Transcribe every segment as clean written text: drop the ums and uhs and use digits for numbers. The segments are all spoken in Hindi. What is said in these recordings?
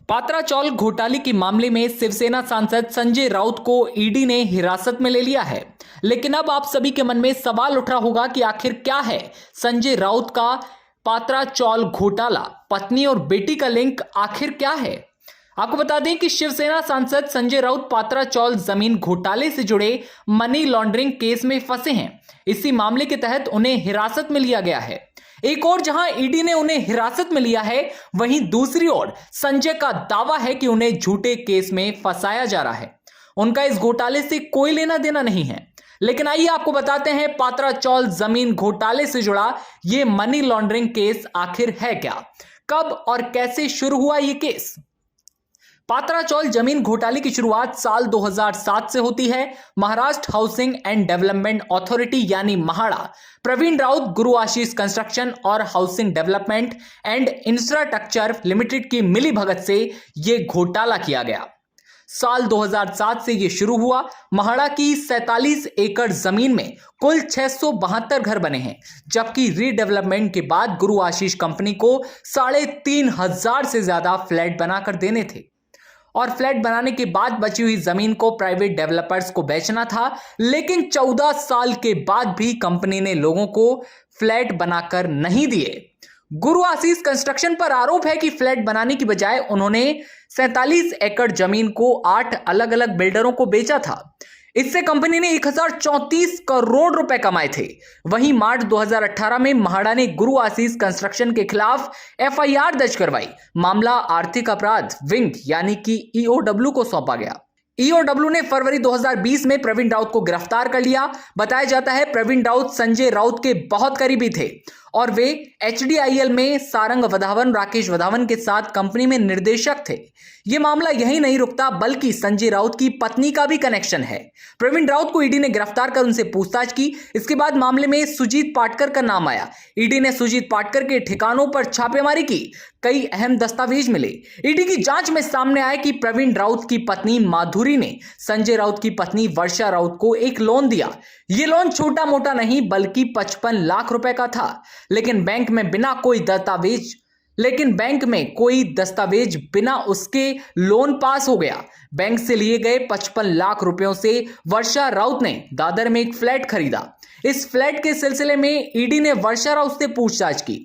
पात्राचौल घोटाले के मामले में शिवसेना सांसद संजय राउत को ईडी ने हिरासत में ले लिया है। लेकिन अब आप सभी के मन में सवाल उठ रहा होगा कि आखिर क्या है संजय राउत का पात्राचौल घोटाला, पत्नी और बेटी का लिंक आखिर क्या है। आपको बता दें कि शिवसेना सांसद संजय राउत पात्राचौल जमीन घोटाले से जुड़े मनी लॉन्ड्रिंग केस में फंसे हैं। इसी मामले के तहत उन्हें हिरासत में लिया गया है। एक और जहां ईडी ने उन्हें हिरासत में लिया है, वहीं दूसरी ओर संजय का दावा है कि उन्हें झूठे केस में फंसाया जा रहा है। उनका इस घोटाले से कोई लेना देना नहीं है। लेकिन आइए आपको बताते हैं पात्राचौल जमीन घोटाले से जुड़ा यह मनी लॉन्ड्रिंग केस आखिर है क्या, कब और कैसे शुरू हुआ यह केस। पात्राचौल जमीन घोटाले की शुरुआत साल 2007 से होती है। Maharashtra housing and development authority यानी महाड़ा, प्रवीण राउत, गुरु आशीष कंस्ट्रक्शन और housing development and infrastructure limited की मिलीभगत से यह घोटाला किया गया। साल 2007 से यह शुरू हुआ। महाड़ा की 47 एकड़ जमीन में कुल 672 घर बने हैं, जबकि रीडेवलपमेंट के बाद गुरु आशीष कंपनी को 3,500 से ज्यादा फ्लैट बनाकर देने थे और फ्लैट बनाने के बाद बची हुई जमीन को प्राइवेट डेवलपर्स को बेचना था। लेकिन 14 साल के बाद भी कंपनी ने लोगों को फ्लैट बनाकर नहीं दिए। गुरु आशीष कंस्ट्रक्शन पर आरोप है कि फ्लैट बनाने की बजाय उन्होंने 47 एकड़ जमीन को 8 अलग अलग बिल्डरों को बेचा था। इससे कंपनी ने 1034 करोड़ रुपए कमाए थे। वहीं मार्च 2018 में महाड़ा ने गुरु आशीष कंस्ट्रक्शन के खिलाफ एफआईआर दर्ज करवाई। मामला आर्थिक अपराध विंग यानी कि ईओडब्ल्यू को सौंपा गया। ईओडब्ल्यू ने फरवरी 2020 में प्रवीण राउत को गिरफ्तार कर लिया। बताया जाता है प्रवीण राउत संजय राउत के बहुत करीबी थे और वे एचडीआईएल में सारंग वधावन, राकेश वधावन के साथ कंपनी में निर्देशक थे। यह मामला यहीं नहीं रुकता, बल्कि संजय राउत की पत्नी का भी कनेक्शन है। प्रवीण राउत को ईडी ने गिरफ्तार कर उनसे पूछताछ की। इसके बाद मामले में सुजीत पाटकर का नाम आया। ईडी ने सुजीत पाटकर के ठिकानों पर छापेमारी की। कई अहम दस्तावेज मिले। ईडी की जांच में सामने आया कि प्रवीण राउत की पत्नी माधुरी ने संजय राउत की पत्नी वर्षा राउत को एक लोन दिया। यह लोन छोटा मोटा नहीं बल्कि 55 लाख रुपए का था। लेकिन बैंक में कोई दस्तावेज बिना उसके लोन पास हो गया। बैंक से लिए गए 55 लाख रुपयों से वर्षा राउत ने दादर में एक फ्लैट खरीदा। इस फ्लैट के सिलसिले में ईडी ने वर्षा राउत से पूछताछ की।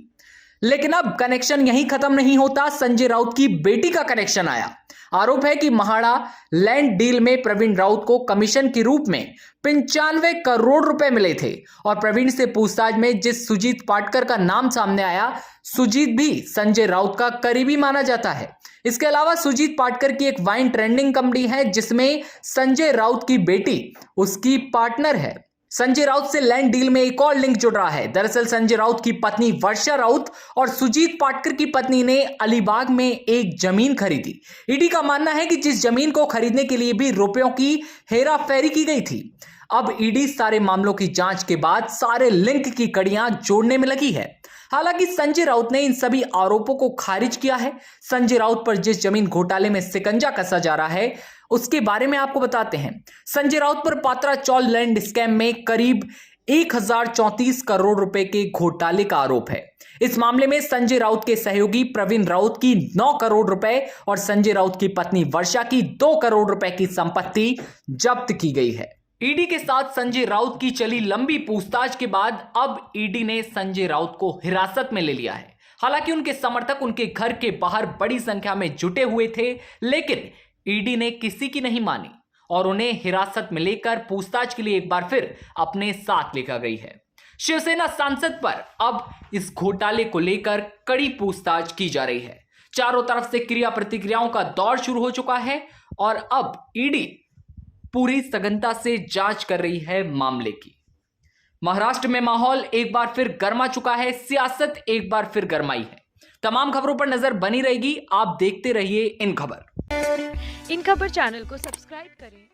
लेकिन अब कनेक्शन यहीं खत्म नहीं होता, संजय राउत की बेटी का कनेक्शन आया। आरोप है कि महाड़ा लैंड डील में प्रवीण राउत को कमीशन के रूप में 95 करोड़ रुपए मिले थे और प्रवीण से पूछताछ में जिस सुजीत पाटकर का नाम सामने आया, सुजीत भी संजय राउत का करीबी माना जाता है। इसके अलावा सुजीत पाटकर की एक वाइन ट्रेंडिंग कंपनी है जिसमें संजय राउत की बेटी उसकी पार्टनर है। संजय राउत से लैंड डील में एक और लिंक जुड़ रहा है। दरअसल संजय राउत की पत्नी वर्षा राउत और सुजीत पाटकर की पत्नी ने अलीबाग में एक जमीन खरीदी। ईडी का मानना है कि जिस जमीन को खरीदने के लिए भी रुपयों की हेराफेरी की गई थी। अब ईडी सारे मामलों की जांच के बाद सारे लिंक की कड़ियां जोड़ने में लगी है। हालांकि संजय राउत ने इन सभी आरोपों को खारिज किया है। संजय राउत पर जिस जमीन घोटाले में शिकंजा कसा जा रहा है उसके बारे में आपको बताते हैं। संजय राउत पर पात्राचौल लैंड स्कैम में करीब 1034 करोड़ रुपए के घोटाले का आरोप है। इस मामले में संजय राउत के सहयोगी प्रवीण राउत की 9 करोड़ रुपए और संजय राउत की पत्नी वर्षा की 2 करोड़ रुपए की संपत्ति जब्त की गई है। ईडी के साथ संजय राउत की चली लंबी पूछताछ के बाद अब ईडी ने संजय राउत को हिरासत में ले लिया है। हालांकि उनके समर्थक उनके घर के बाहर बड़ी संख्या में जुटे हुए थे, लेकिन ईडी ने किसी की नहीं मानी और उन्हें हिरासत में लेकर पूछताछ के लिए एक बार फिर अपने साथ लेकर गई है। शिवसेना सांसद पर अब इस घोटाले को लेकर कड़ी पूछताछ की जा रही है। चारों तरफ से क्रिया प्रतिक्रियाओं का दौर शुरू हो चुका है और अब ईडी पूरी सघनता से जांच कर रही है मामले की। महाराष्ट्र में माहौल एक बार फिर गर्मा चुका है, सियासत एक बार फिर गर्माई है। तमाम खबरों पर नजर बनी रहेगी। आप देखते रहिए इन खबर चैनल को सब्सक्राइब करें।